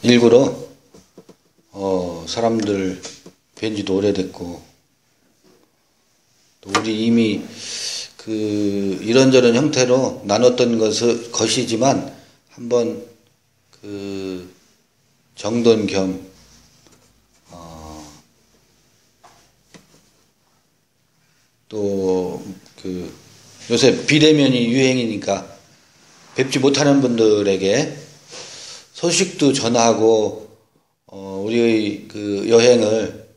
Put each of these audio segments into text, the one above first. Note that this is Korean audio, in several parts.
일부러 사람들 뵌 지도 오래됐고, 또 우리 이미 그 이런저런 형태로 나눴던 것이지만 한번 그 정돈 겸 또 그 요새 비대면이 유행이니까 뵙지 못하는 분들에게 소식도 전하고 우리의 그 여행을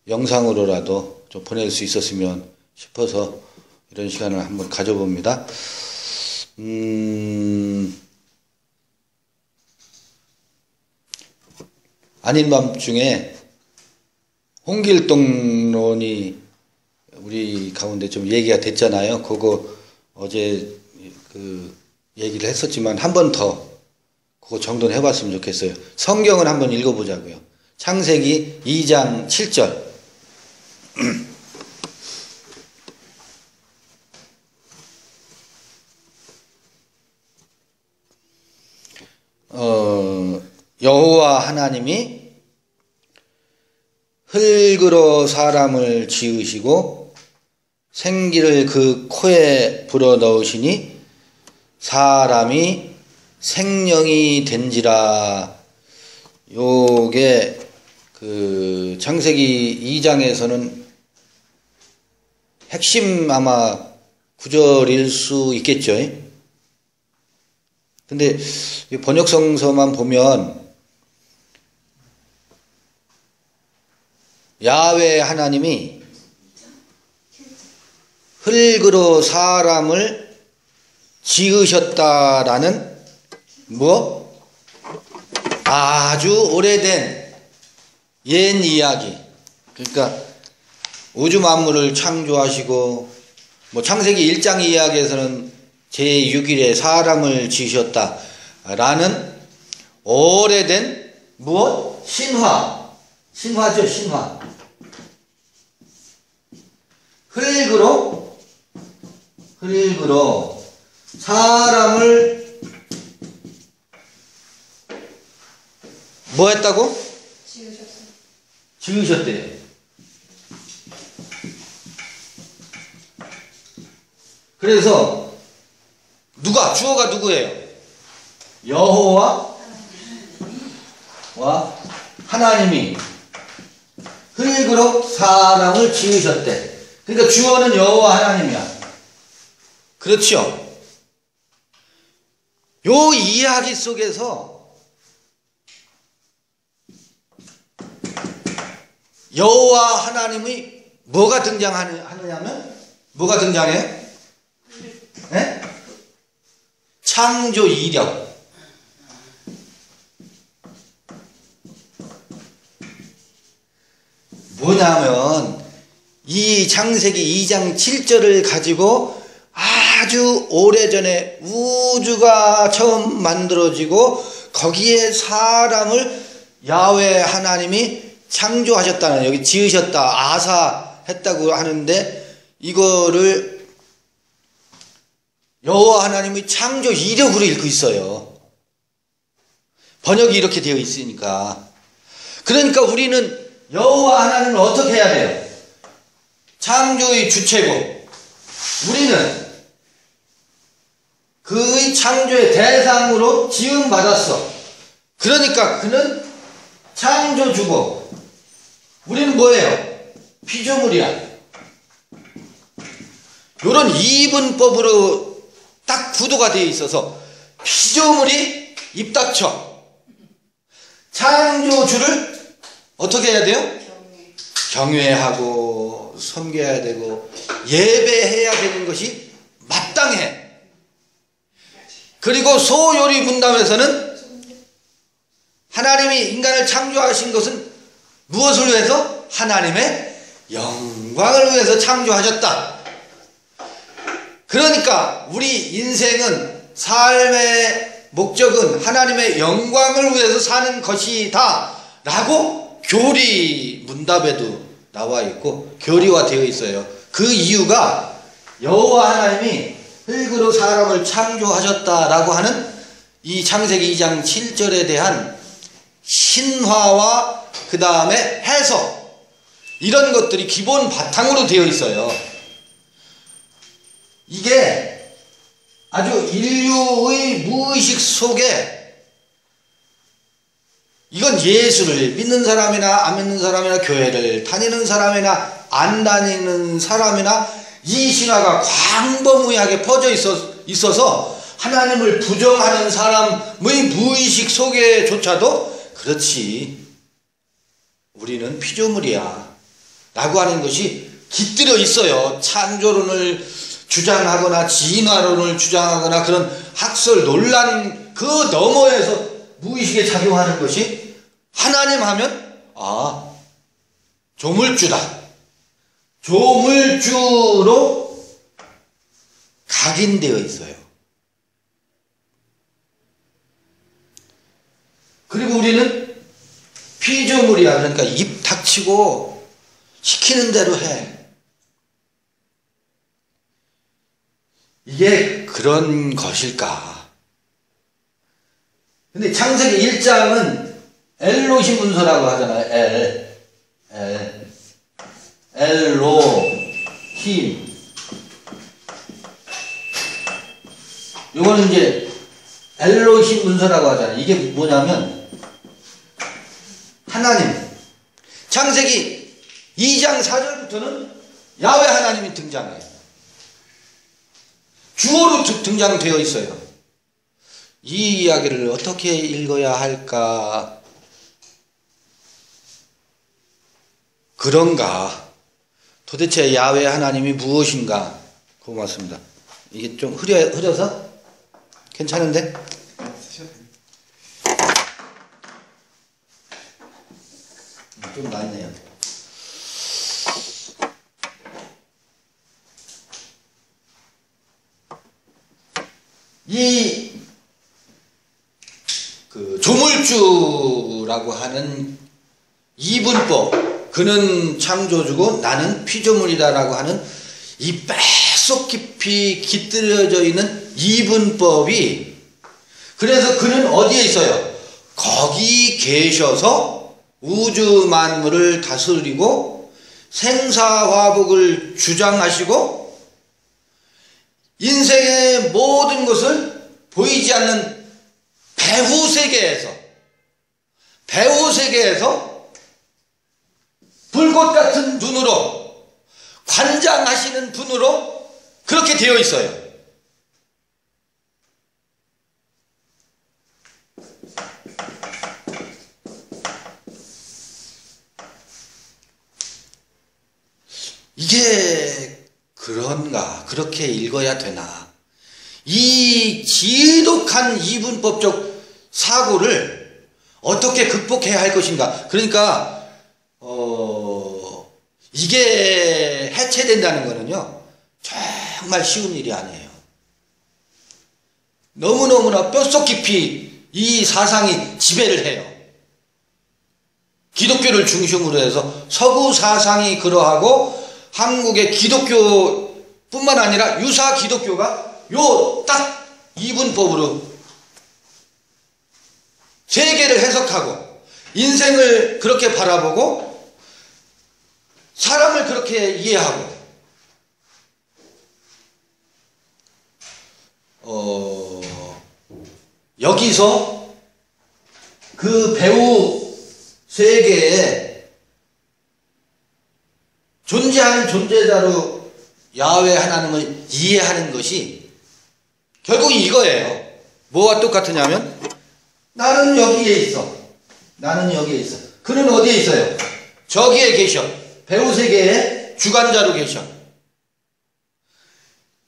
영상으로라도 좀 보낼 수 있었으면 싶어서 이런 시간을 한번 가져봅니다. 아닌 밤중에 홍길동론이 우리 가운데 좀 얘기가 됐잖아요. 그거 어제 그 얘기를 했었지만 한 번 더 그거 정돈해 봤으면 좋겠어요. 성경을 한번 읽어보자고요. 창세기 2장 7절. 여호와 하나님이 흙으로 사람을 지으시고 생기를 그 코에 불어넣으시니 사람이 생명이 된지라. 요게 그 창세기 2장에서는 핵심 아마 구절일 수 있겠죠. 근데 번역성서만 보면 야훼 하나님이 흙으로 사람을 지으셨다라는 아주 오래된 옛 이야기. 그러니까 우주 만물을 창조하시고 창세기 1장 이야기에서는 제6일에 사람을 지으셨다라는 오래된 신화죠, 신화. 흙으로 사람을 했다고? 지으셨대요. 그래서 주어가 누구예요? 여호와와 하나님이 흙으로 사람을 지으셨대. 그러니까 주어는 여호와 하나님이야. 그렇죠? 요 이야기 속에서 여호와 하나님이 뭐가 등장하느냐면 뭐가 등장해요? 네? 창조 이력. 뭐냐면 이 창세기 2장 7절을 가지고 아주 오래전에 우주가 처음 만들어지고 거기에 사람을 야훼 하나님이 창조하셨다는, 여기 지으셨다, 아사했다고 하는데 이거를 여호와 하나님의 창조 이력으로 읽고 있어요. 번역이 이렇게 되어 있으니까. 그러니까 우리는 여호와 하나님을 어떻게 해야 돼요? 창조의 주체고 우리는 그의 창조의 대상으로 지음받았어. 그러니까 그는 창조주고 우리는 뭐예요? 피조물이야. 이런 이분법으로 딱 구도가 되어 있어서 피조물이 입닥쳐 창조주를 어떻게 해야 돼요? 경외하고 섬겨야 되고 예배해야 되는 것이 마땅해. 그리고 소요리 문답에서는 하나님이 인간을 창조하신 것은 무엇을 위해서? 하나님의 영광을 위해서 창조하셨다. 그러니까 우리 인생은, 삶의 목적은 하나님의 영광을 위해서 사는 것이다 라고 교리 문답에도 나와 있고 교리화되어 있어요. 그 이유가 여호와 하나님이 흙으로 사람을 창조하셨다라고 하는 이 창세기 2장 7절에 대한 신화와 그 다음에 해석, 이런 것들이 기본 바탕으로 되어 있어요. 이게 아주 인류의 무의식 속에, 이건 예수를 믿는 사람이나 안 믿는 사람이나 교회를 다니는 사람이나 안 다니는 사람이나 이 신화가 광범위하게 퍼져 있어서 하나님을 부정하는 사람의 무의식 속에조차도 그렇지, 우리는 피조물이야 라고 하는 것이 깃들여 있어요. 창조론을 주장하거나 진화론을 주장하거나 그런 학설 논란 그 너머에서 무의식에 작용하는 것이, 하나님 하면 조물주다, 조물주로 각인되어 있어요. 그리고 우리는 피조물이야. 그러니까 입 닥치고 시키는 대로 해. 이게 그런 것일까? 근데 창세기 1장은 엘로힘 문서라고 하잖아요. 엘로힘. 요거는 이제 엘로힘 문서라고 하잖아요. 이게 뭐냐면 하나님. 창세기 2장 4절부터는 야훼 하나님이 등장해요. 주어로 등장되어 있어요. 이 이야기를 어떻게 읽어야 할까? 그런가? 도대체 야훼 하나님이 무엇인가? 고맙습니다. 이게 좀 흐려서? 괜찮은데? 좀 낫네요. 그 조물주라고 하는 이분법, 그는 창조주고 나는 피조물이다라고 하는 이 뼛속 깊이 깃들여져 있는 이분법이, 그래서 그는 어디에 있어요? 거기 계셔서 우주 만물을 다스리고 생사화복을 주장하시고 인생의 모든 것을 보이지 않는 배후 세계에서 불꽃 같은 눈으로 관장하시는 분으로 그렇게 되어 있어요. 이게 그런가? 그렇게 읽어야 되나? 이 지독한 이분법적 사고를 어떻게 극복해야 할 것인가? 그러니까 이게 해체된다는 거는요, 정말 쉬운 일이 아니에요. 너무너무나 뼛속 깊이 이 사상이 지배를 해요. 기독교를 중심으로 해서 서구 사상이 그러하고 한국의 기독교뿐만 아니라 유사 기독교가 요 딱 이분법으로 세계를 해석하고 인생을 그렇게 바라보고 사람을 그렇게 이해하고 여기서 그 배우 세계에 존재하는 존재자로 야훼 하나님을 이해하는 것이 결국 이거예요. 뭐와 똑같으냐면 나는 여기에 있어. 나는 여기에 있어. 그는 어디에 있어요? 저기에 계셔. 배우 세계의 주관자로 계셔.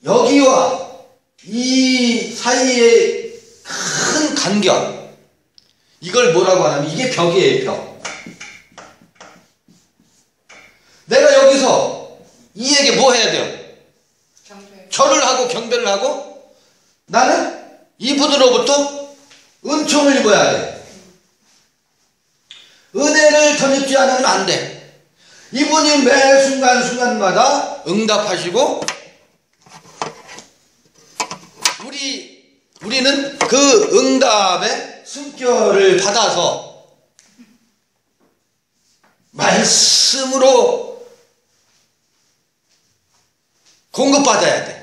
여기와 이 사이의 큰 간격, 이걸 뭐라고 하냐면 이게 벽이에요. 벽. 내가 여기서 이에게 뭐 해야 돼요? 절을 하고 경배를 하고 나는 이분으로부터 은총을 입어야 돼. 은혜를 덧입지 않으면 안 돼. 이분이 매 순간순간마다 응답하시고 우리는 그 응답의 숨결을 받아서 말씀으로 공급받아야 돼.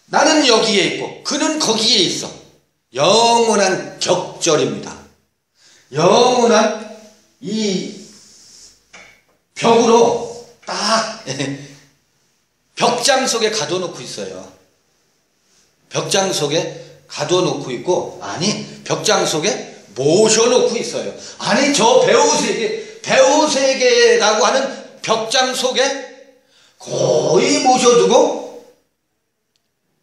나는 여기에 있고 그는 거기에 있어. 영원한 격절입니다. 영원한 이 벽으로 딱 벽장 속에 가둬놓고 있어요. 벽장 속에 가둬놓고 있고, 아니 벽장 속에 모셔놓고 있어요. 아니 저 배우세계라고 하는 벽장 속에 거의 모셔두고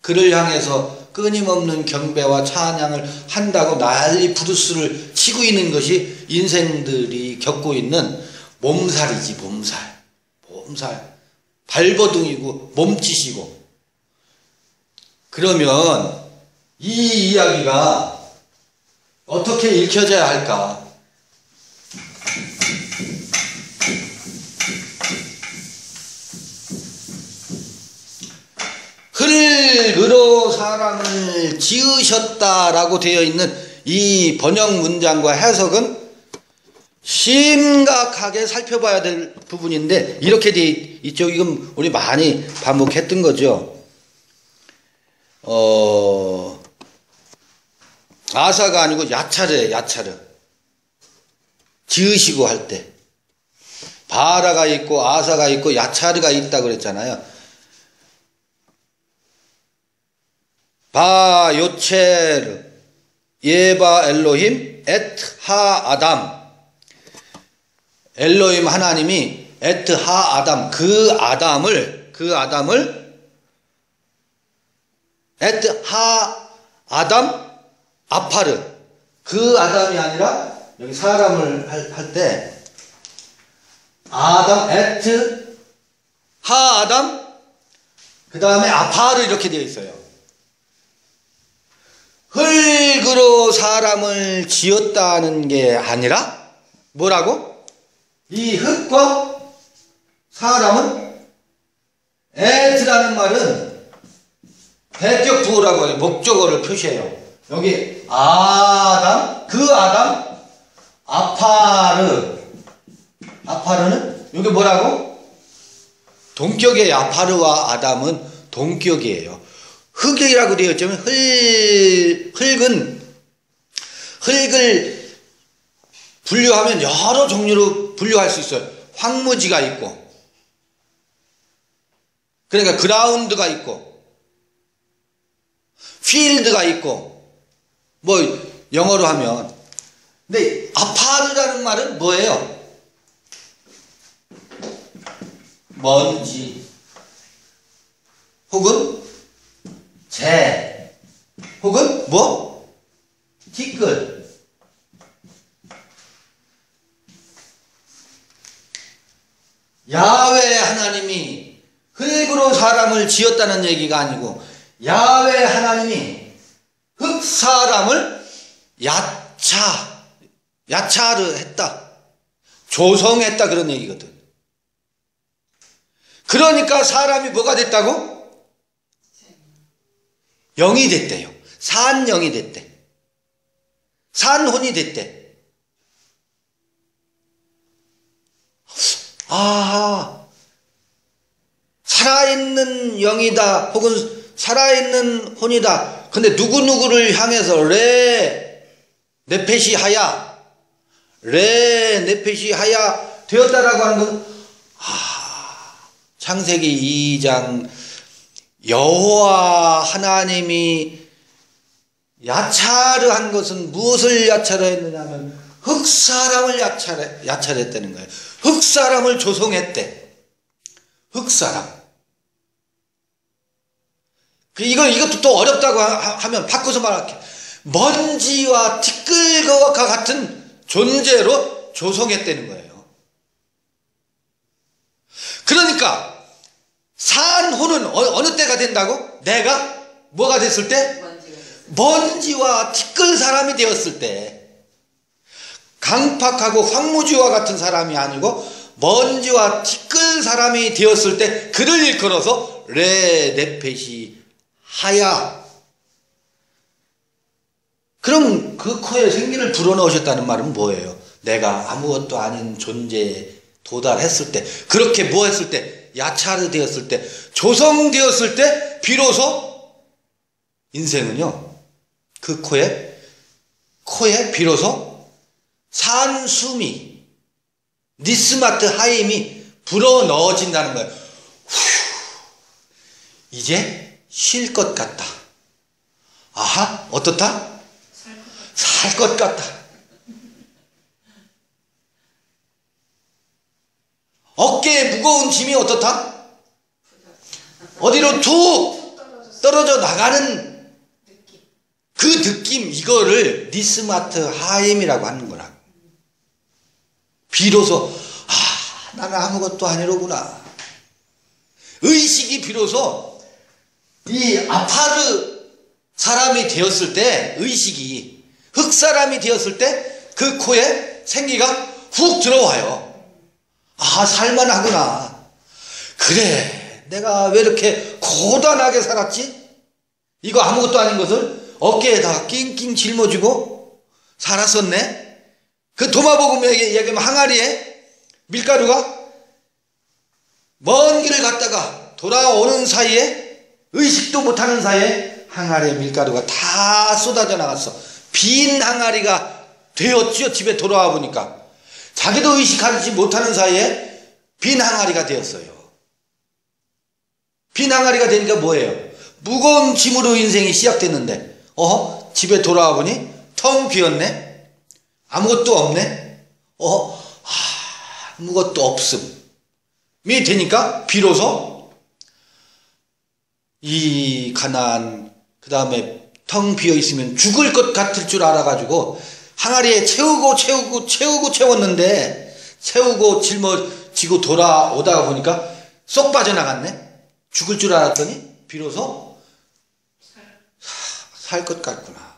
그를 향해서 끊임없는 경배와 찬양을 한다고 난리 부르스를 치고 있는 것이 인생들이 겪고 있는 몸살이지. 몸살. 발버둥이고 몸짓이고. 그러면 이 이야기가 어떻게 읽혀져야 할까? 흙으로 사람을 지으셨다라고 되어 있는 이 번역 문장과 해석은 심각하게 살펴봐야 될 부분인데, 이렇게 돼 있죠. 이건 우리 많이 반복했던 거죠. 아사가 아니고 야차르. 지으시고 할 때. 바라가 있고 아사가 있고 야차르가 있다 그랬잖아요. 바 요체르 예바 엘로힘 엣 하 아담. 엘로힘 하나님이 엣 하 아담, 그 아담을 엣 하 아담 아파르, 그 아담이 아니라 여기 사람을 할 때 아담 엣 하 아담 그 다음에 아파르 이렇게 되어 있어요. 흙으로 사람을 지었다는 게 아니라 뭐라고? 이 흙과 사람은, 엣이라는 말은 대격부호라고 해요. 목적어를 표시해요. 여기 아담, 그 아담, 아파르는 여기 뭐라고? 동격이에요. 아파르와 아담은 동격이에요. 흙이라고 되어 있지만 흙을 분류하면 여러 종류로 분류할 수 있어요. 황무지가 있고, 그러니까 그라운드가 있고, 필드가 있고, 뭐 영어로 하면. 근데 아파르라는 말은 뭐예요? 먼지 혹은 재 혹은 뭐? 티끌. 야훼 하나님이 흙으로 사람을 지었다는 얘기가 아니고, 야훼 하나님이 흙 사람을 야차르 했다, 조성했다, 그런 얘기거든. 그러니까 사람이 뭐가 됐다고? 영이 됐대요. 산영이 됐대. 산혼이 됐대. 살아있는 영이다 혹은 살아있는 혼이다. 근데 누구누구를 향해서 네페시 하야 되었다라고 하는 건, 창세기 2장 여호와 하나님이 야차르 한 것은 무엇을 야차르 했느냐 하면 흙사람을 야차르했다는 거예요. 흙사람을 조성했대. 흙사람. 이것도 또 어렵다고 하면 바꿔서 말할게. 먼지와 티끌과 같은 존재로 조성했다는 거예요. 그러니까 산호는 어느 때가 된다고? 내가 뭐가 됐을 때? 먼지와 티끌 사람이 되었을 때. 강팍하고 황무지와 같은 사람이 아니고 먼지와 티끌 사람이 되었을 때, 그를 일컬어서 네페시 하야. 그럼 그 코에 생기를 불어넣으셨다는 말은 뭐예요? 내가 아무것도 아닌 존재에 도달했을 때, 그렇게 뭐 했을 때, 야차르 되었을 때, 조성되었을 때 비로소 인생은요, 그 코에 비로소 산숨이, 니스마트 하임이 불어넣어진다는 거예요. 이제 쉴 것 같다. 아하, 어떻다? 살 것 같다. 어깨에 무거운 짐이 어떻다? 어디로 툭 떨어져 나가는 그 느낌, 이거를 니스마트 하임이라고 하는 거라고. 비로소 나는 아무것도 아니로구나. 의식이 비로소 이 아파르 사람이 되었을 때, 의식이 흑사람이 되었을 때 그 코에 생기가 훅 들어와요. 살만하구나. 그래, 내가 왜 이렇게 고단하게 살았지? 이거 아무것도 아닌 것을 어깨에다 낑낑 짊어지고 살았었네. 그 도마복음에 얘기하면 항아리에 밀가루가 먼 길을 갔다가 돌아오는 사이에, 의식도 못하는 사이에 항아리에 밀가루가 다 쏟아져 나갔어. 빈 항아리가 되었죠. 집에 돌아와 보니까 자기도 의식하지 못하는 사이에 빈 항아리가 되었어요. 빈 항아리가 되니까 뭐예요? 무거운 짐으로 인생이 시작됐는데 집에 돌아와 보니 텅 비었네. 아무것도 없네. 아무것도 없음이 되니까 비로소 이 가난, 그 다음에 텅 비어 있으면 죽을 것 같을 줄 알아가지고 항아리에 채웠는데, 채우고 짊어지고 돌아오다가 보니까 쏙 빠져나갔네. 죽을 줄 알았더니 비로소 살 것 같구나.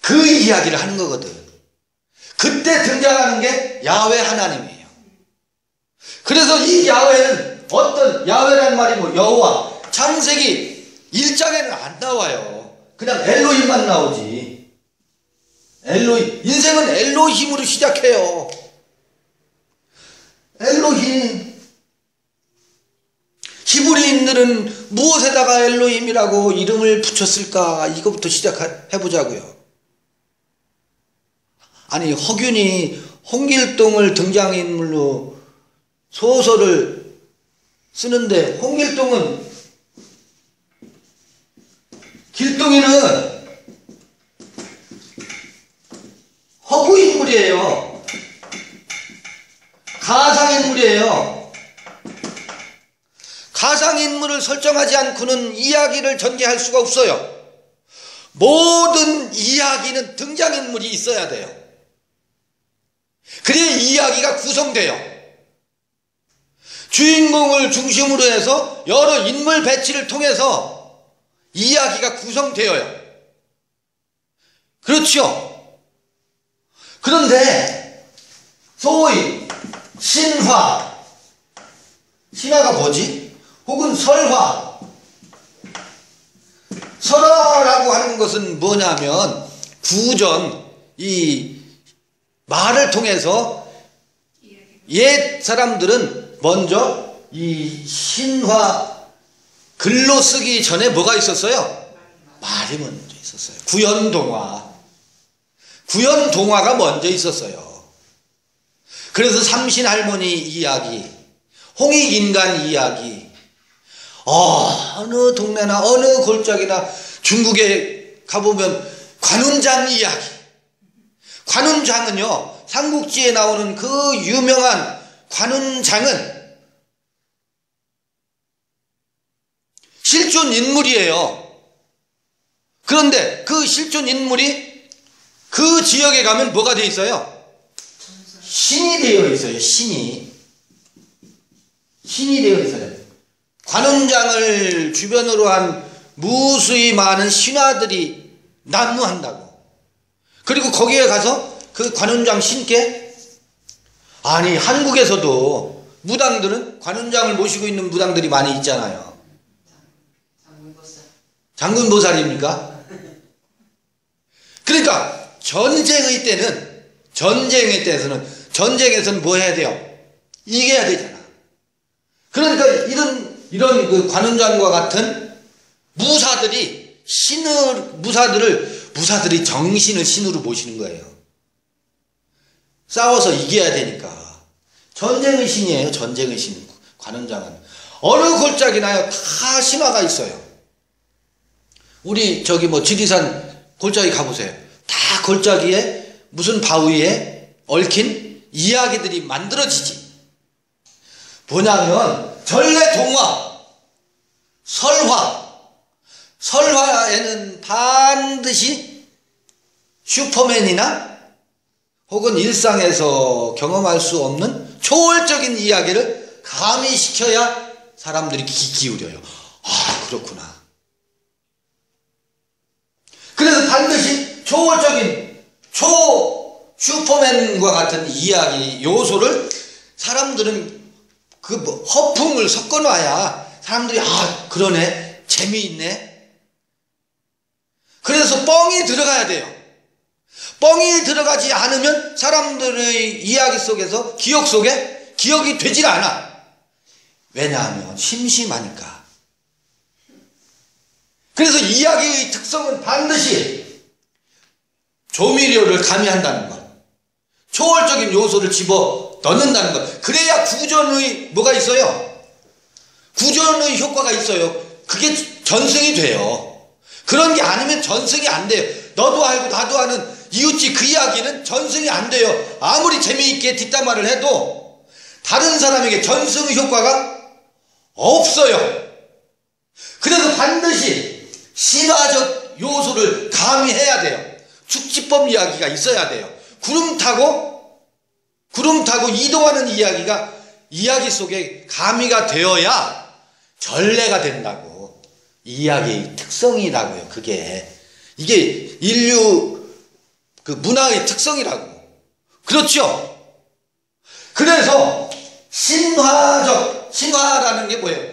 그 이야기를 하는 거거든. 그때 등장하는 게 야훼 하나님이에요. 그래서 이 야훼는 어떤, 야훼라는 말이 뭐 여호와, 창세기 1장에는 안 나와요. 그냥 엘로힘만 나오지. 엘로힘, 인생은 엘로힘으로 시작해요. 엘로힘. 히브리인들은 무엇에다가 엘로힘이라고 이름을 붙였을까? 이거부터 시작해보자고요. 아니, 허균이 홍길동을 등장인물로 소설을 쓰는데, 길동이는 허구인물이에요. 가상인물이에요. 가상인물을 설정하지 않고는 이야기를 전개할 수가 없어요. 모든 이야기는 등장인물이 있어야 돼요. 그래야 이야기가 구성돼요. 주인공을 중심으로 해서 여러 인물 배치를 통해서 이야기가 구성되어요. 그렇죠? 그런데 소위 신화가 뭐지? 혹은 설화라고 하는 것은 뭐냐면, 구전, 이 말을 통해서 옛 사람들은 먼저 이 신화 글로 쓰기 전에 뭐가 있었어요? 말이 먼저 있었어요. 구연동화가 먼저 있었어요. 그래서 삼신할머니 이야기, 홍익인간 이야기, 어느 동네나 어느 골짜기나 중국에 가보면 관운장 이야기. 관운장은요, 삼국지에 나오는 그 유명한 관운장은 실존 인물이에요. 그런데 그 실존 인물이 그 지역에 가면 뭐가 되어 있어요? 신이 되어 있어요. 신이 되어 있어요. 관운장을 주변으로 한 무수히 많은 신하들이 난무한다고. 그리고 거기에 가서 그 관운장 신께, 아니 한국에서도 무당들은 관운장을 모시고 있는 무당들이 많이 있잖아요. 장군보살입니까? 그러니까 전쟁에서는 뭐 해야 돼요? 이겨야 되잖아. 그러니까 이런 그 관원장과 같은 무사들이 무사들이 정신을 신으로 모시는 거예요. 싸워서 이겨야 되니까. 전쟁의 신이에요. 전쟁의 신. 관원장은 어느 골짜기나요 다 신화가 있어요. 우리 지리산 골짜기 가보세요. 다 골짜기에 무슨 바위에 얽힌 이야기들이 만들어지지. 뭐냐면 전래 동화, 설화에는 반드시 슈퍼맨이나 혹은 일상에서 경험할 수 없는 초월적인 이야기를 가미시켜야 사람들이 귀 기울여요. 아, 그렇구나. 그래서 반드시 초월적인 슈퍼맨과 같은 이야기 요소를 사람들은 허풍을 섞어 놔야 사람들이 그러네, 재미있네. 그래서 뻥이 들어가야 돼요. 뻥이 들어가지 않으면 사람들의 이야기 속에서 기억 속에 기억이 되질 않아. 왜냐하면 심심하니까. 그래서 이야기의 특성은 반드시 조미료를 가미한다는 것, 초월적인 요소를 집어 넣는다는 것. 그래야 구전의 뭐가 있어요? 구전의 효과가 있어요. 그게 전승이 돼요. 그런 게 아니면 전승이 안 돼요. 너도 알고 나도 아는 이웃집 그 이야기는 전승이 안 돼요. 아무리 재미있게 뒷담화를 해도 다른 사람에게 전승의 효과가 없어요. 그래서 반드시 신화적 요소를 가미해야 돼요. 축지법 이야기가 있어야 돼요. 구름 타고 이동하는 이야기가 이야기 속에 가미가 되어야 전래가 된다고. 이야기의 특성이라고요. 이게 인류 그 문화의 특성이라고. 그렇죠? 그래서 신화라는 게 뭐예요?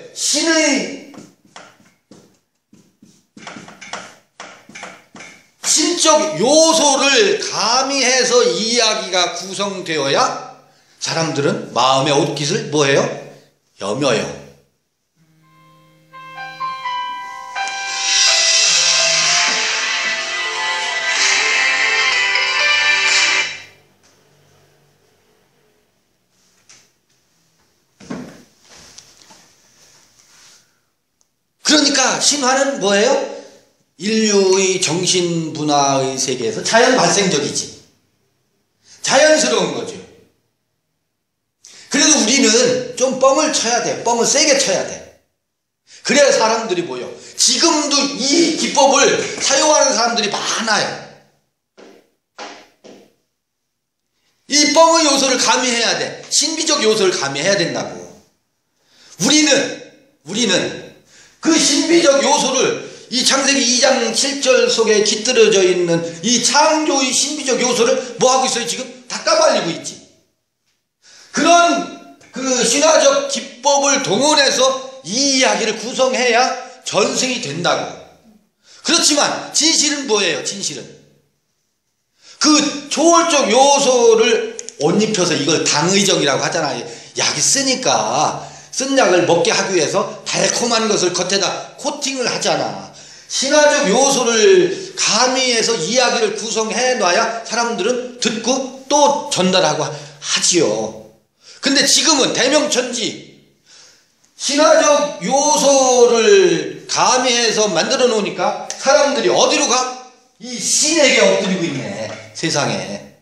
신적 요소를 가미해서 이야기가 구성되어야 사람들은 마음의 옷깃을 뭐해요? 여며요. 그러니까 신화는 뭐예요? 인류의 정신 문화의 세계에서 자연 발생적이지. 자연스러운 거죠. 그래서 우리는 좀 뻥을 쳐야 돼. 뻥을 세게 쳐야 돼. 그래야 사람들이 모여. 지금도 이 기법을 사용하는 사람들이 많아요. 이 뻥의 요소를 가미해야 돼. 신비적 요소를 가미해야 된다고. 우리는 그 신비적 요소를 이 창세기 2장 7절 속에 깃들어져 있는 이 창조의 신비적 요소를 뭐 하고 있어요? 지금 다 까발리고 있지. 그런 그 신화적 기법을 동원해서 이 이야기를 구성해야 전승이 된다고. 그렇지만 진실은 뭐예요? 진실은 그 초월적 요소를 옷 입혀서 이걸 당의적이라고 하잖아요. 약이 쓰니까 쓴 약을 먹게 하기 위해서 달콤한 것을 겉에다 코팅을 하잖아. 신화적 요소를 가미해서 이야기를 구성해 놔야 사람들은 듣고 또 전달하고 하지요. 근데 지금은 대명천지 신화적 요소를 가미해서 만들어 놓으니까 사람들이 어디로 가? 이 신에게 엎드리고 있네. 세상에.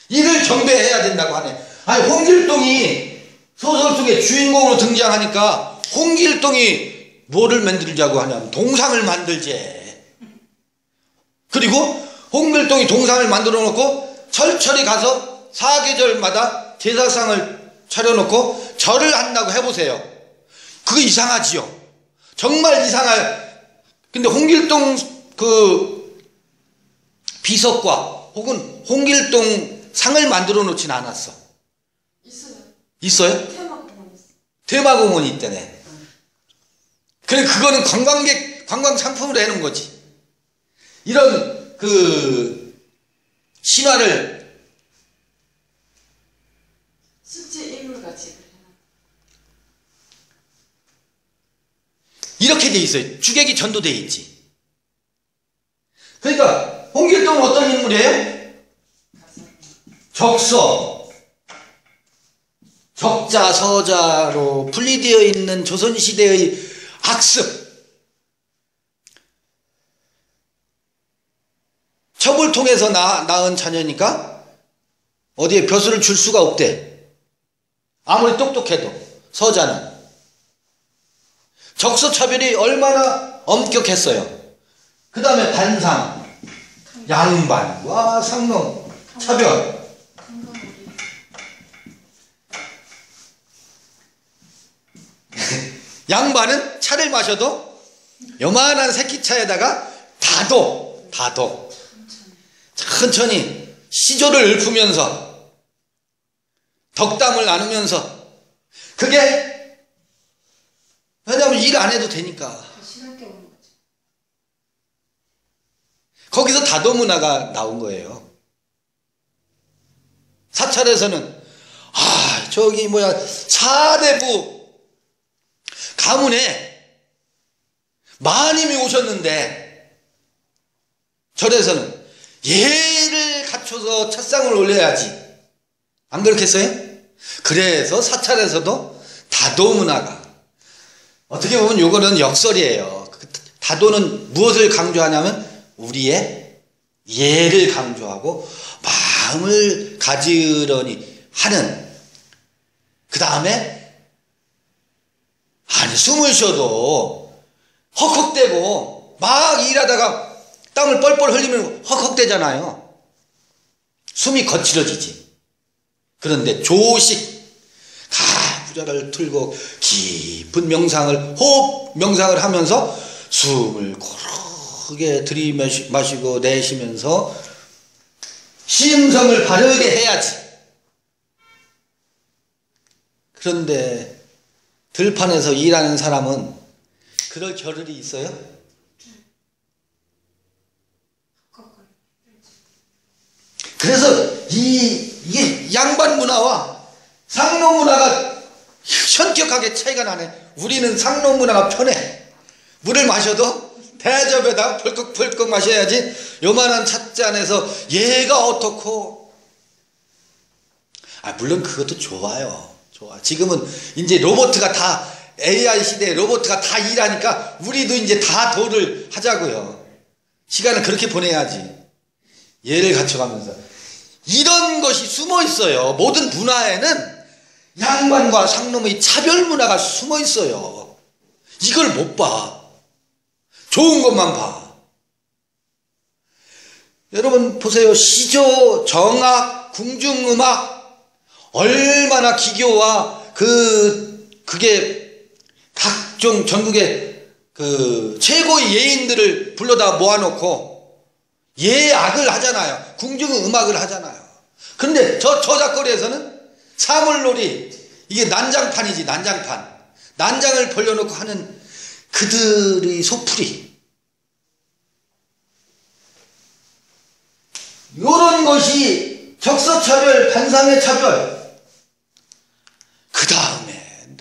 이를 경배해야 된다고 하네. 아니, 홍길동이 소설 속에 주인공으로 등장하니까 홍길동이 뭐를 만들자고 하냐면 동상을 만들재. 그리고 홍길동이 동상을 만들어 놓고 철철이 가서 사계절마다 제사상을 차려놓고 절을 한다고 해보세요. 그거 이상하지요. 정말 근데 홍길동 그 비석과 혹은 홍길동 상을 만들어 놓진 않았어. 있어요? 테마공원이 있다네. 그래, 그거는 관광 상품으로 해놓은 거지. 이런 신화를 실제 인물같이 이렇게 돼 있어요. 주객이 전도돼 있지. 그러니까 홍길동은 어떤 인물이에요? 적서, 적자, 서자로 분리되어 있는 조선시대의 악습, 첩을 통해서 낳은 자녀니까 어디에 벼슬을 줄 수가 없대. 아무리 똑똑해도. 서자는 적서차별이 얼마나 엄격했어요. 그 다음에 반상, 양반, 와 상놈, 차별. 양반은 차를 마셔도 요만한 새끼차에다가 다도 천천히 시조를 읊으면서 덕담을 나누면서, 그게 왜냐하면 일 안 해도 되니까. 거기서 다도 문화가 나온 거예요. 사찰에서는 저기 사대부 가문에 마님이 오셨는데 절에서는 예를 갖춰서 찻상을 올려야지. 안 그렇겠어요? 그래서 사찰에서도 다도 문화가, 어떻게 보면 요거는 역설이에요. 다도는 무엇을 강조하냐면 우리의 예를 강조하고 마음을 가지런히 하는, 그 다음에 숨을 쉬어도 헉헉대고 막 일하다가 땀을 뻘뻘 흘리면 헉헉대잖아요. 숨이 거칠어지지. 그런데 조식, 가부좌를 틀고 깊은 명상을, 호흡 명상을 하면서 숨을 고르게 들이마시고 내쉬면서 심성을 바르게 해야지. 그런데 들판에서 일하는 사람은 그럴 겨를이 있어요? 그래서 이게 양반 문화와 상노 문화가 현격하게 차이가 나네. 우리는 상노 문화가 편해. 물을 마셔도 대접에다 펄컥펄컥 마셔야지. 요만한 찻잔에서 얘가 어떻고. 물론 그것도 좋아요. 좋아. 지금은 이제 로봇가 다, AI 시대에 로봇가 다 일하니까 우리도 이제 다 도를 하자고요. 시간을 그렇게 보내야지. 예를 갖춰가면서. 이런 것이 숨어 있어요. 모든 문화에는 양반과 상놈의 차별 문화가 숨어 있어요. 이걸 못 봐. 좋은 것만 봐. 여러분 보세요. 시조, 정악, 궁중음악, 얼마나 기교와 그게 각종 전국의 최고의 예인들을 불러다 모아놓고 예악을 하잖아요. 궁중음악을 하잖아요. 그런데 저 저작거리에서는 사물놀이, 이게 난장판이지. 난장판. 난장을 벌려놓고 하는 그들의 소풀이, 이런 것이 적서차별, 반상의 차별. 그 다음에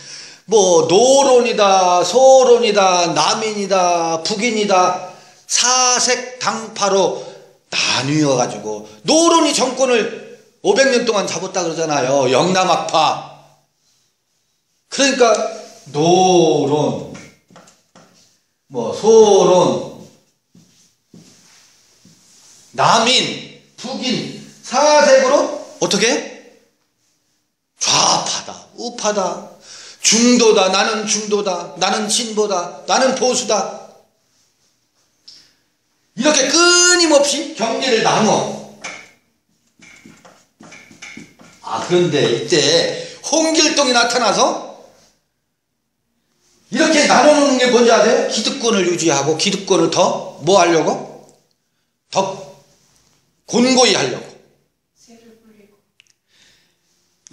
노론이다, 소론이다, 남인이다, 북인이다, 사색당파로 나뉘어가지고, 노론이 정권을 500년 동안 잡았다 그러잖아요. 영남학파. 그러니까 노론, 소론, 남인, 북인, 사색으로 어떻게? 좌파다, 우파다, 중도다, 나는 중도다, 나는 진보다, 나는 보수다. 이렇게 끊임없이 경계를 나누어. 그런데 이때 홍길동이 나타나서 이렇게 나눠놓는 게 뭔지 아세요? 기득권을 유지하고 기득권을 더 뭐 하려고? 더 곤고히 하려고.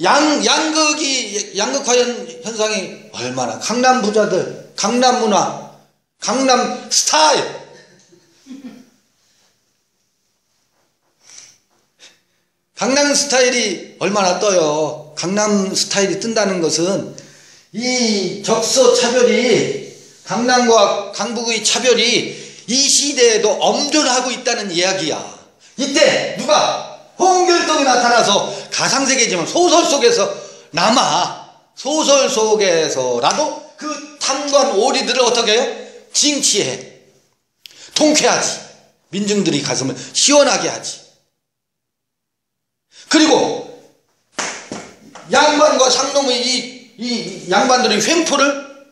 양극화 현상이 얼마나, 강남 부자들, 강남 문화, 강남 스타일. 강남 스타일이 얼마나 떠요. 강남 스타일이 뜬다는 것은 이 적서 차별이, 강남과 강북의 차별이 이 시대에도 엄존하고 있다는 이야기야. 이때 누가 홍길동이 나타나서 가상세계지만 소설 속에서 남아, 소설 속에서라도 그 탐관 오리들을 어떻게 해요? 징치해, 통쾌하지. 민중들이 가슴을 시원하게 하지. 그리고 양반과 상놈의 이 양반들의 횡포를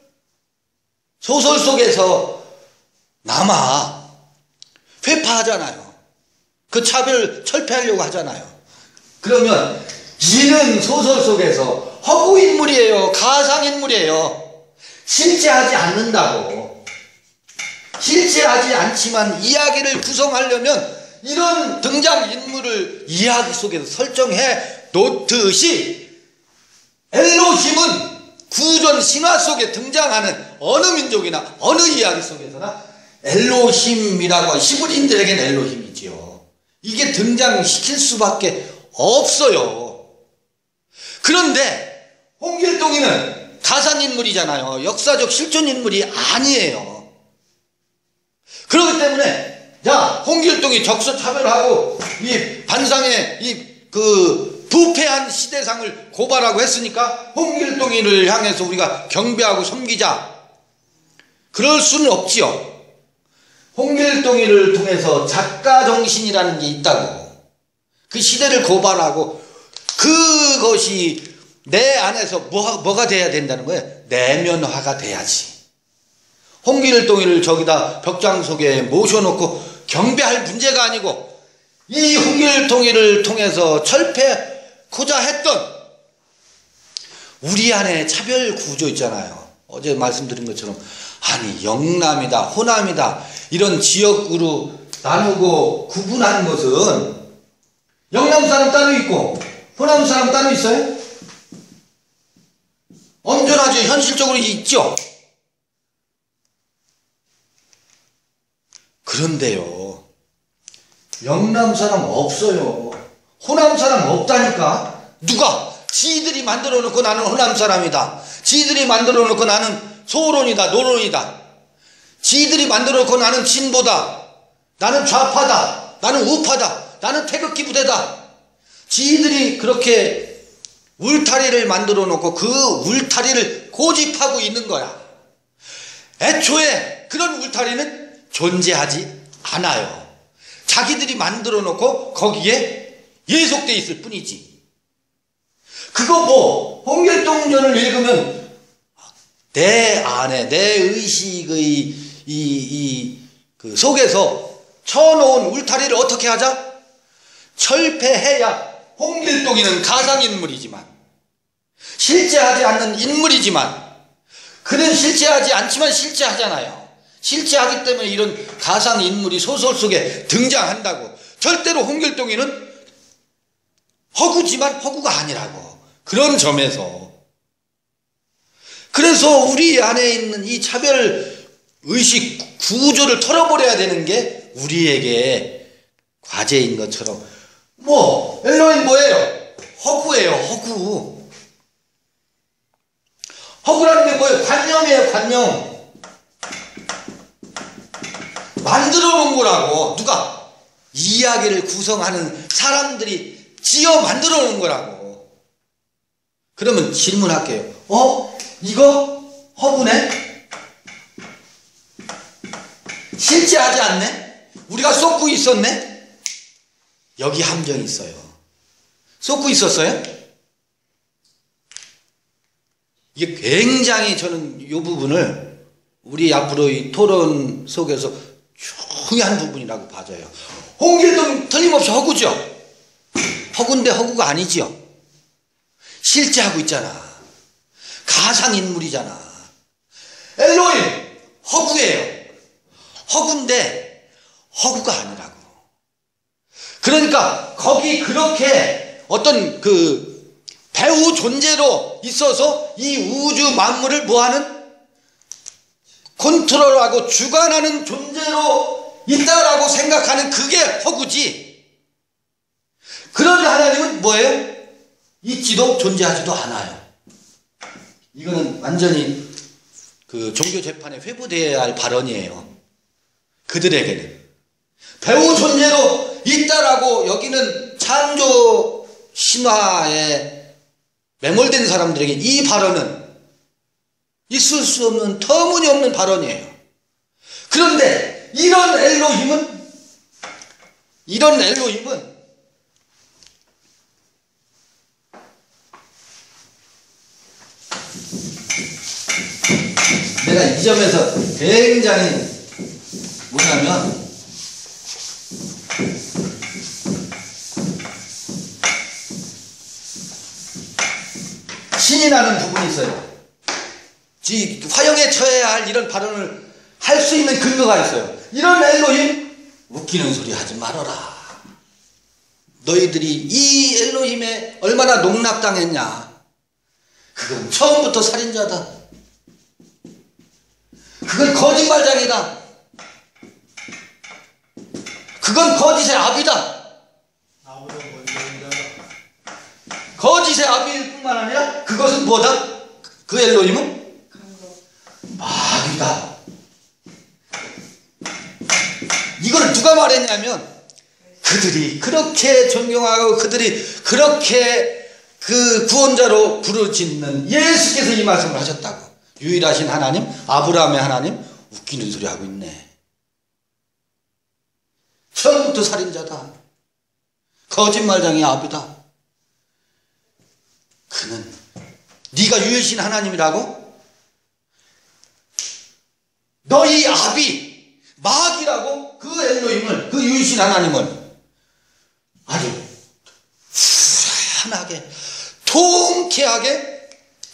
소설 속에서 남아 회파하잖아요. 그 차별 철폐하려고 하잖아요. 그러면 이는 소설 속에서 허구인물이에요. 가상인물이에요. 실제하지 않는다고. 실제하지 않지만 이야기를 구성하려면 이런 등장인물을 이야기 속에서 설정해 놓듯이 엘로힘은 구전 신화 속에 등장하는 어느 민족이나 어느 이야기 속에서나 엘로힘이라고, 히브리인들에게는 엘로힘이지요. 이게 등장시킬 수밖에 없어요. 그런데 홍길동이는 가상인물이잖아요. 역사적 실존인물이 아니에요. 그렇기 때문에 자, 홍길동이 적서차별하고 이 반상의 그 부패한 시대상을 고발하고 했으니까 홍길동이를 향해서 우리가 경배하고 섬기자, 그럴 수는 없지요. 홍길동이를 통해서 작가정신이라는 게 있다고. 그 시대를 고발하고 그것이 내 안에서 뭐가 돼야 된다는 거예요? 내면화가 돼야지. 홍길동이를 저기다 벽장 속에 모셔놓고 경배할 문제가 아니고 이 홍길동이를 통해서 철폐하고자 했던 우리 안에 차별 구조 있잖아요. 어제 말씀드린 것처럼 아니 영남이다 호남이다 이런 지역으로 나누고 구분하는 것은 영남 사람 따로 있고 호남 사람 따로 있어요? 엄존하죠. 현실적으로 있죠. 그런데요, 영남 사람 없어요. 호남 사람 없다니까. 누가? 지들이 만들어 놓고 나는 호남 사람이다, 지들이 만들어 놓고 나는 소론이다 노론이다, 지들이 만들어 놓고 나는 진보다, 나는 좌파다, 나는 우파다, 나는 태극기 부대다. 지들이 그렇게 울타리를 만들어 놓고 그 울타리를 고집하고 있는 거야. 애초에 그런 울타리는 존재하지 않아요. 자기들이 만들어 놓고 거기에 예속돼 있을 뿐이지. 그거 뭐 홍길동전을 읽으면 내 안에 내 의식의 그 속에서 쳐놓은 울타리를 어떻게 하자? 철폐해야. 홍길동이는 가상인물이지만, 실제하지 않는 인물이지만, 그는 실제하지 않지만 실제하잖아요. 실제하기 때문에 이런 가상인물이 소설 속에 등장한다고. 절대로 홍길동이는 허구지만 허구가 아니라고. 그런 점에서, 그래서 우리 안에 있는 이 차별의식 구조를 털어버려야 되는 게 우리에게 과제인 것처럼, 뭐 엘로힘 뭐예요? 허구예요. 허구. 허구라는 게 뭐예요? 관념이에요. 관념. 만들어 놓은 거라고. 누가? 이야기를 구성하는 사람들이 지어 만들어 놓은 거라고. 그러면 질문할게요. 이거 허구네? 실제하지 않네? 우리가 쏟고 있었네? 여기 함정이 있어요. 쏟고 있었어요? 이게 굉장히 저는 이 부분을 우리 앞으로 이 토론 속에서 중요한 부분이라고 봐져요. 홍길동 틀림없이 허구죠? 허구인데 허구가 아니죠? 실제하고 있잖아. 가상인물이잖아. 엘로힘 허구예요. 허구인데 허구가 아니라고. 그러니까 거기 그렇게 어떤 그 배우 존재로 있어서 이 우주 만물을 뭐하는? 컨트롤하고 주관하는 존재로 있다라고 생각하는 그게 허구지. 그런 하나님은 뭐예요? 있지도 존재하지도 않아요. 이거는 완전히 그 종교 재판에 회부되어야 할 발언이에요. 그들에게는 배우 존재로 있다라고 여기는 창조 신화에 매몰된 사람들에게 이 발언은 있을 수 없는 터무니없는 발언이에요. 그런데 이런 엘로힘은 내가 이 점에서 굉장히 뭐냐면 신이 나는 부분이 있어요. 화형에 처해야 할 이런 발언을 할 수 있는 근거가 있어요. 이런 엘로힘 웃기는 소리 하지 말아라. 너희들이 이 엘로힘에 얼마나 농락당했냐. 그건 처음부터 살인자다. 그건 거짓말장이다. 그건 거짓의 아비다. 거짓의 아비일 뿐만 아니라 그것은 뭐다? 그 엘로힘은 마귀다. 이걸 누가 말했냐면 그들이 그렇게 존경하고 그들이 그렇게 그 구원자로 부르짖는 예수께서 이 말씀을 하셨다고. 유일하신 하나님, 아브라함의 하나님, 웃기는 소리 하고 있네. 처음부터 살인자다. 거짓말장이 아비다. 그는 네가 유일신 하나님이라고? 너희 아비 마귀라고 그 엘로힘을, 그 유일신 하나님을 아주 후련하게 통쾌하게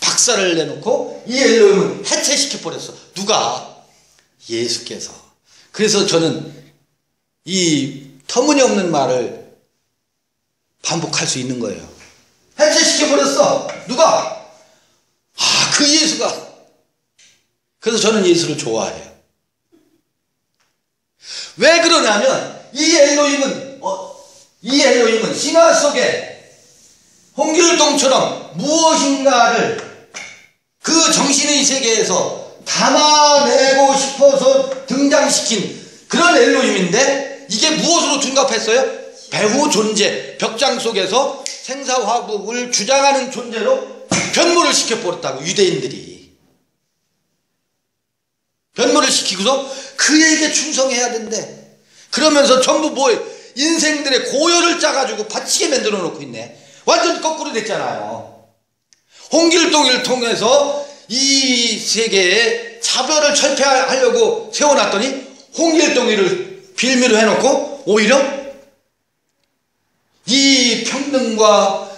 박살을 내놓고 이 엘로힘을 해체시켜 버렸어. 누가? 예수께서. 그래서 저는 이 터무니없는 말을 반복할 수 있는 거예요. 해체시켜 버렸어. 누가? 그 예수가. 그래서 저는 예수를 좋아해요. 왜 그러냐면 이 엘로힘은 신화 속에 홍길동처럼 무엇인가를 그 정신의 세계에서 담아내고 싶어서 등장시킨 그런 엘로힘인데 이게 무엇으로 둔갑했어요? 배후 존재, 벽장 속에서 생사화복을 주장하는 존재로 변모를 시켜버렸다고. 유대인들이 변모를 시키고서 그에게 충성해야 된대. 그러면서 전부 뭐예요? 인생들의 고열을 짜가지고 바치게 만들어 놓고 있네. 완전 거꾸로 됐잖아요. 홍길동을 통해서 이 세계에 차별을 철폐하려고 세워놨더니 홍길동이를 빌미로 해놓고 오히려 이 평등과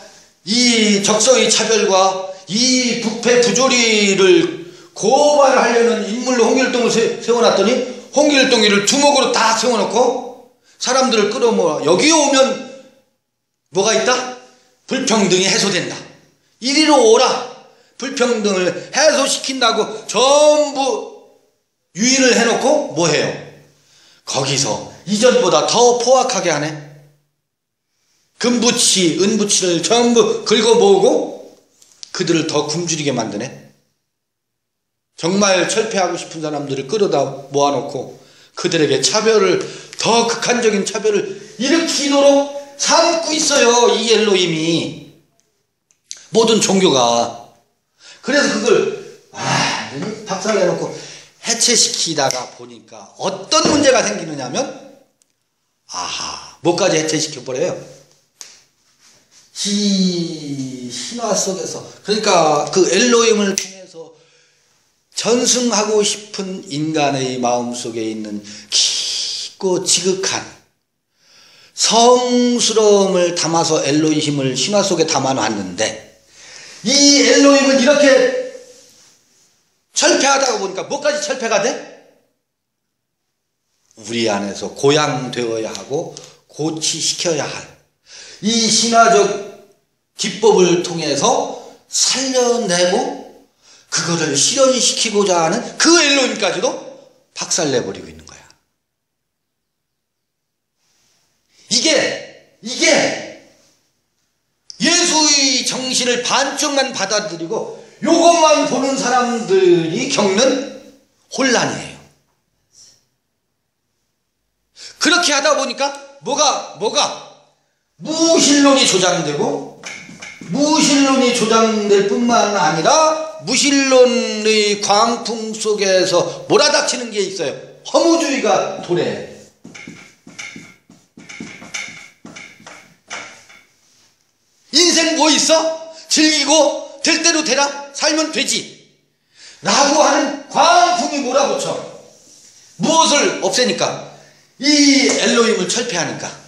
이 적성의 차별과 이 부패 부조리를 고발하려는 인물로 홍길동을 세워놨더니 홍길동이를 두목으로 딱 세워놓고 사람들을 끌어모아. 여기 오면 뭐가 있다? 불평등이 해소된다. 이리로 오라. 불평등을 해소시킨다고 전부 유인을 해놓고 뭐해요? 거기서 이전보다 더 포악하게 하네. 금부치, 은부치를 전부 긁어 모으고 그들을 더 굶주리게 만드네. 정말 철폐하고 싶은 사람들을 끌어다 모아놓고 그들에게 차별을, 더 극한적인 차별을 일으키도록 삼고 있어요. 이 엘로힘이. 모든 종교가. 그래서 그걸 완전히 박살내놓고 해체시키다가 보니까 어떤 문제가 생기느냐면 뭐까지 해체시켜버려요? 신화 속에서. 그러니까 그 엘로힘을 통해서 전승하고 싶은 인간의 마음속에 있는 깊고 지극한 성스러움을 담아서 엘로힘을 신화 속에 담아놨는데 이 엘로힘을 이렇게 철폐하다가 보니까 뭐까지 철폐가 돼? 우리 안에서 고양되어야 하고 고치시켜야 할 이 신화적 기법을 통해서 살려내고 그거를 실현시키고자 하는 그 엘로힘까지도 박살내버리고 있는 거야. 이게 정신을 반쪽만 받아들이고 요것만 보는 사람들이 겪는 혼란이에요. 그렇게 하다 보니까 뭐가 무신론이 조장되고, 무신론이 조장될 뿐만 아니라 무신론의 광풍 속에서 몰아닥치는 게 있어요. 허무주의가 도래. 인생 뭐 있어? 즐기고 될 대로 되라, 살면 되지 라고 하는 광풍이 몰아붙여. 무엇을 없애니까? 이 엘로힘을 철폐하니까.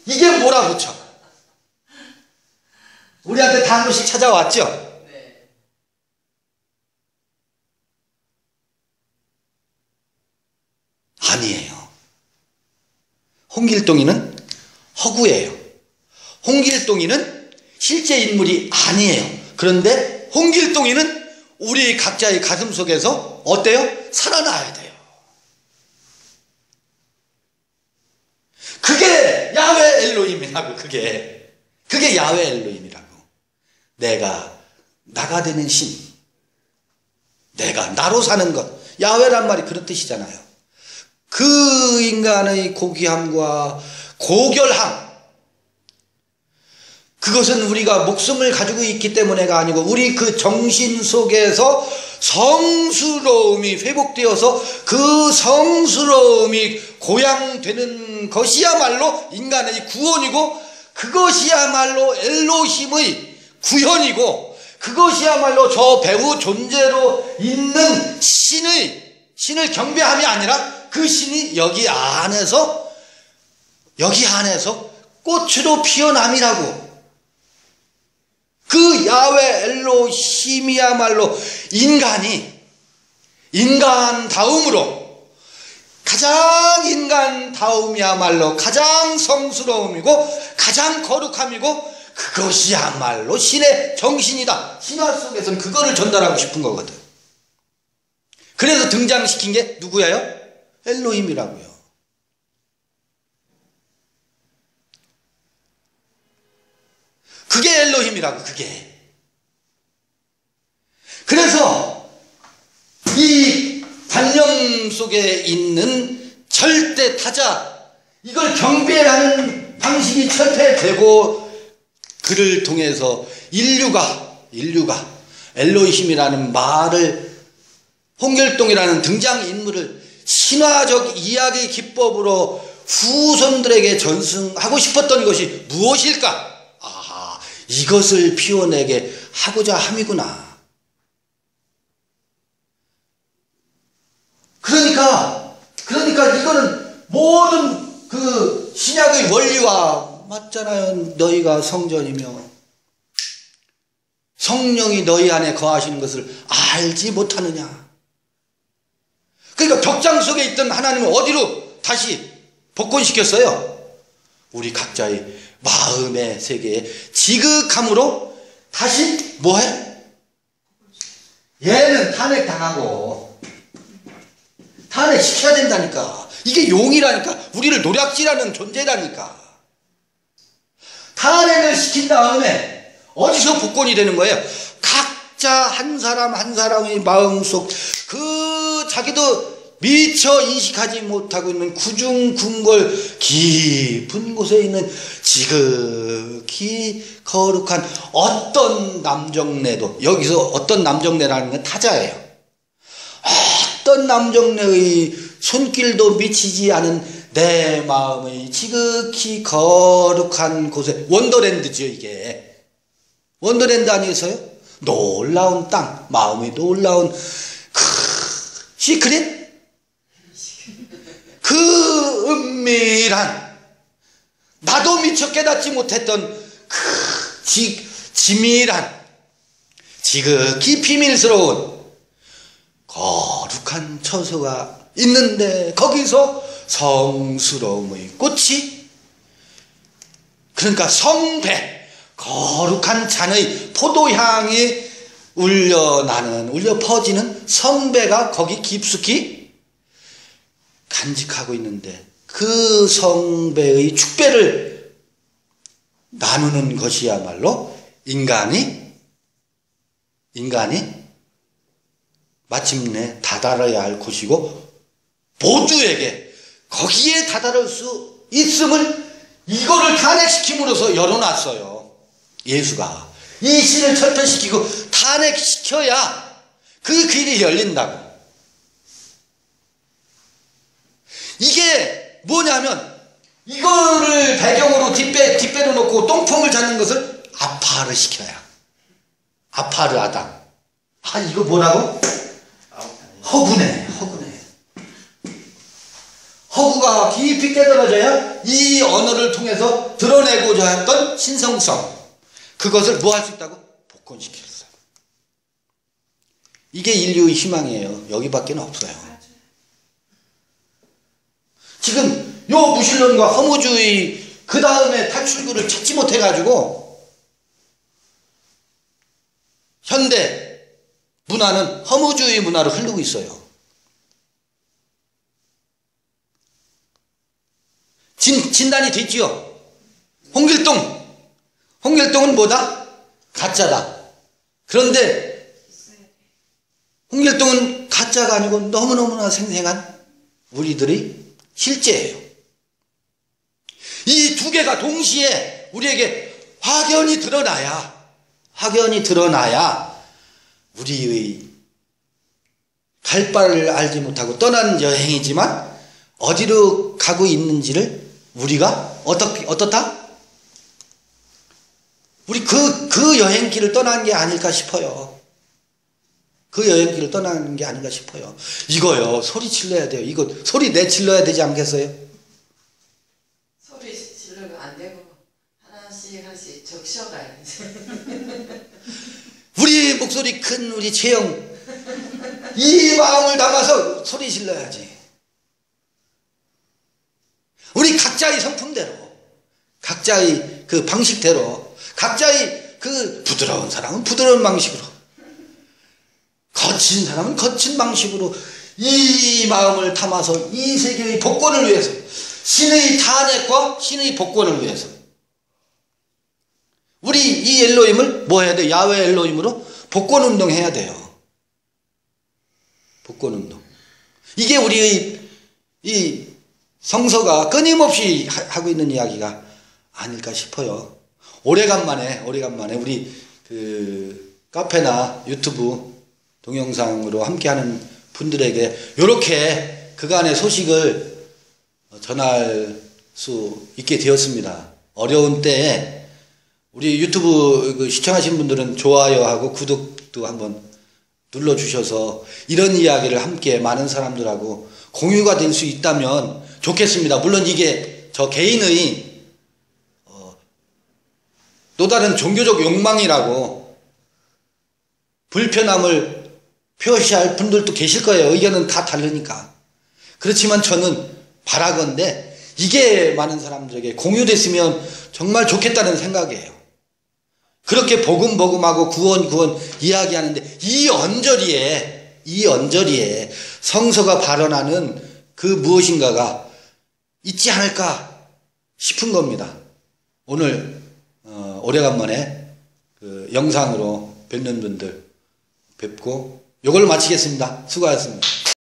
이게 몰아붙여. 우리한테 다 한 번씩 찾아왔죠? 네. 아니에요. 홍길동이는 허구예요. 홍길동이는 실제 인물이 아니에요. 그런데 홍길동이는 우리 각자의 가슴 속에서 어때요? 살아나야 돼요. 그게 야훼 엘로힘이라고. 그게 야훼 엘로힘이라고. 내가 나가 되는 신, 내가 나로 사는 것. 야훼란 말이 그런 뜻이잖아요. 그 인간의 고귀함과 고결함, 그것은 우리가 목숨을 가지고 있기 때문에가 아니고 우리 그 정신 속에서 성스러움이 회복되어서 그 성스러움이 고양되는 것이야말로 인간의 구원이고, 그것이야말로 엘로힘의 구현이고, 그것이야말로 저 배후 존재로 있는 신을 경배함이 아니라 그 신이 여기 안에서 꽃으로 피어남이라고. 그 야훼 엘로힘이야말로 인간다움으로, 가장 인간다움이야말로 가장 성스러움이고 가장 거룩함이고, 그것이야말로 신의 정신이다. 신화 속에서는 그거를 전달하고 싶은 거거든. 그래서 등장시킨 게 누구예요? 엘로힘이라고요. 그게 엘로힘이라고. 그게. 그래서 이 단념 속에 있는 절대 타자, 이걸 경배하는 방식이 철폐되고, 그를 통해서 인류가 엘로힘이라는 말을, 홍길동이라는 등장인물을 신화적 이야기 기법으로 후손들에게 전승하고 싶었던 것이 무엇일까? 이것을 피워내게 하고자 함이구나. 그러니까 이거는 모든 그 신약의 원리와 맞잖아요. 너희가 성전이며 성령이 너희 안에 거하시는 것을 알지 못하느냐. 그러니까 벽장 속에 있던 하나님을 어디로 다시 복권시켰어요? 우리 각자의 마음의 세계에 지극함으로 다시 뭐해? 얘는 탄핵당하고 탄핵시켜야 된다니까. 이게 용이라니까. 우리를 노략질하는 존재라니까. 탄핵을 시킨 다음에 어디서 복권이 되는 거예요? 각자 한 사람 한 사람의 마음속 그 자기도 미처 인식하지 못하고 있는 구중궁궐 깊은 곳에 있는 지극히 거룩한 어떤 남정네도, 여기서 어떤 남정네라는 건 타자예요. 어떤 남정네의 손길도 미치지 않은 내 마음의 지극히 거룩한 곳에, 원더랜드죠. 이게 원더랜드 아니겠어요? 놀라운 땅, 마음이 놀라운 시크릿, 그 은밀한, 나도 미처 깨닫지 못했던 그 지밀한, 지극히 비밀스러운 거룩한 처소가 있는데, 거기서 성스러움의 꽃이, 그러니까 성배, 거룩한 잔의 포도향이 울려 퍼지는 성배가 거기 깊숙이 간직하고 있는데, 그 성배의 축배를 나누는 것이야말로 인간이 마침내 다다라야 할 곳이고 모두에게 거기에 다다를 수 있음을 이거를 탄핵시킴으로써 열어놨어요. 예수가 이 신을 철폐시키고 탄핵시켜야 그 길이 열린다고. 이게 뭐냐면 이거를 배경으로 뒷배로 놓고 똥폼을 잡는 것을 아파르 시켜야. 아파르 아담. 아 이거 뭐라고? 허구네. 허구가 깊이 깨달아져야 이 언어를 통해서 드러내고자 했던 신성성, 그것을 뭐 할 수 있다고? 복권시켰어요. 이게 인류의 희망이에요. 여기밖에 없어요. 지금 요 무신론과 허무주의 그 다음에 탈출구를 찾지 못해가지고 현대 문화는 허무주의 문화로 흐르고 있어요. 진단이 됐지요. 홍길동은 뭐다? 가짜다. 그런데 홍길동은 가짜가 아니고 너무너무나 생생한 우리들의 실제예요. 이 두 개가 동시에 우리에게 확연히 드러나야 우리의 갈 바를 알지 못하고 떠난 여행이지만 어디로 가고 있는지를 우리가 어떻다? 우리 그 여행길을 떠난 게 아닐까 싶어요. 그 여행길을 떠나는 게 아닌가 싶어요. 이거요, 소리 질러야 돼요. 이거 소리 내질러야 되지 않겠어요? 소리 질러가 안 되고 하나씩 적셔가야지. 우리 목소리 큰 우리 채영, 이 마음을 담아서 소리 질러야지. 우리 각자의 성품대로, 각자의 그 방식대로, 각자의 그 부드러운 사람은 부드러운 방식으로, 거친 사람은 거친 방식으로 이 마음을 담아서 이 세계의 복권을 위해서, 신의 탄핵과 신의 복권을 위해서 우리 이 엘로힘을 뭐 해야 돼요? 야훼 엘로힘으로 복권운동 해야 돼요. 복권운동. 이게 우리의 이 성서가 끊임없이 하고 있는 이야기가 아닐까 싶어요. 오래간만에 우리 그 카페나 유튜브 동영상으로 함께하는 분들에게 이렇게 그간의 소식을 전할 수 있게 되었습니다. 어려운 때에 우리 유튜브 시청하신 분들은 좋아요하고 구독도 한번 눌러주셔서 이런 이야기를 함께 많은 사람들하고 공유가 될 수 있다면 좋겠습니다. 물론 이게 저 개인의 또 다른 종교적 욕망이라고 불편함을 표시할 분들도 계실 거예요. 의견은 다 다르니까. 그렇지만 저는 바라건대 이게 많은 사람들에게 공유됐으면 정말 좋겠다는 생각이에요. 그렇게 복음하고 구원 이야기하는데 이 언저리에 성서가 발언하는 그 무엇인가가 있지 않을까 싶은 겁니다. 오늘 오래간만에 그 영상으로 뵙는 분들 뵙고 요걸 마치겠습니다. 수고하셨습니다.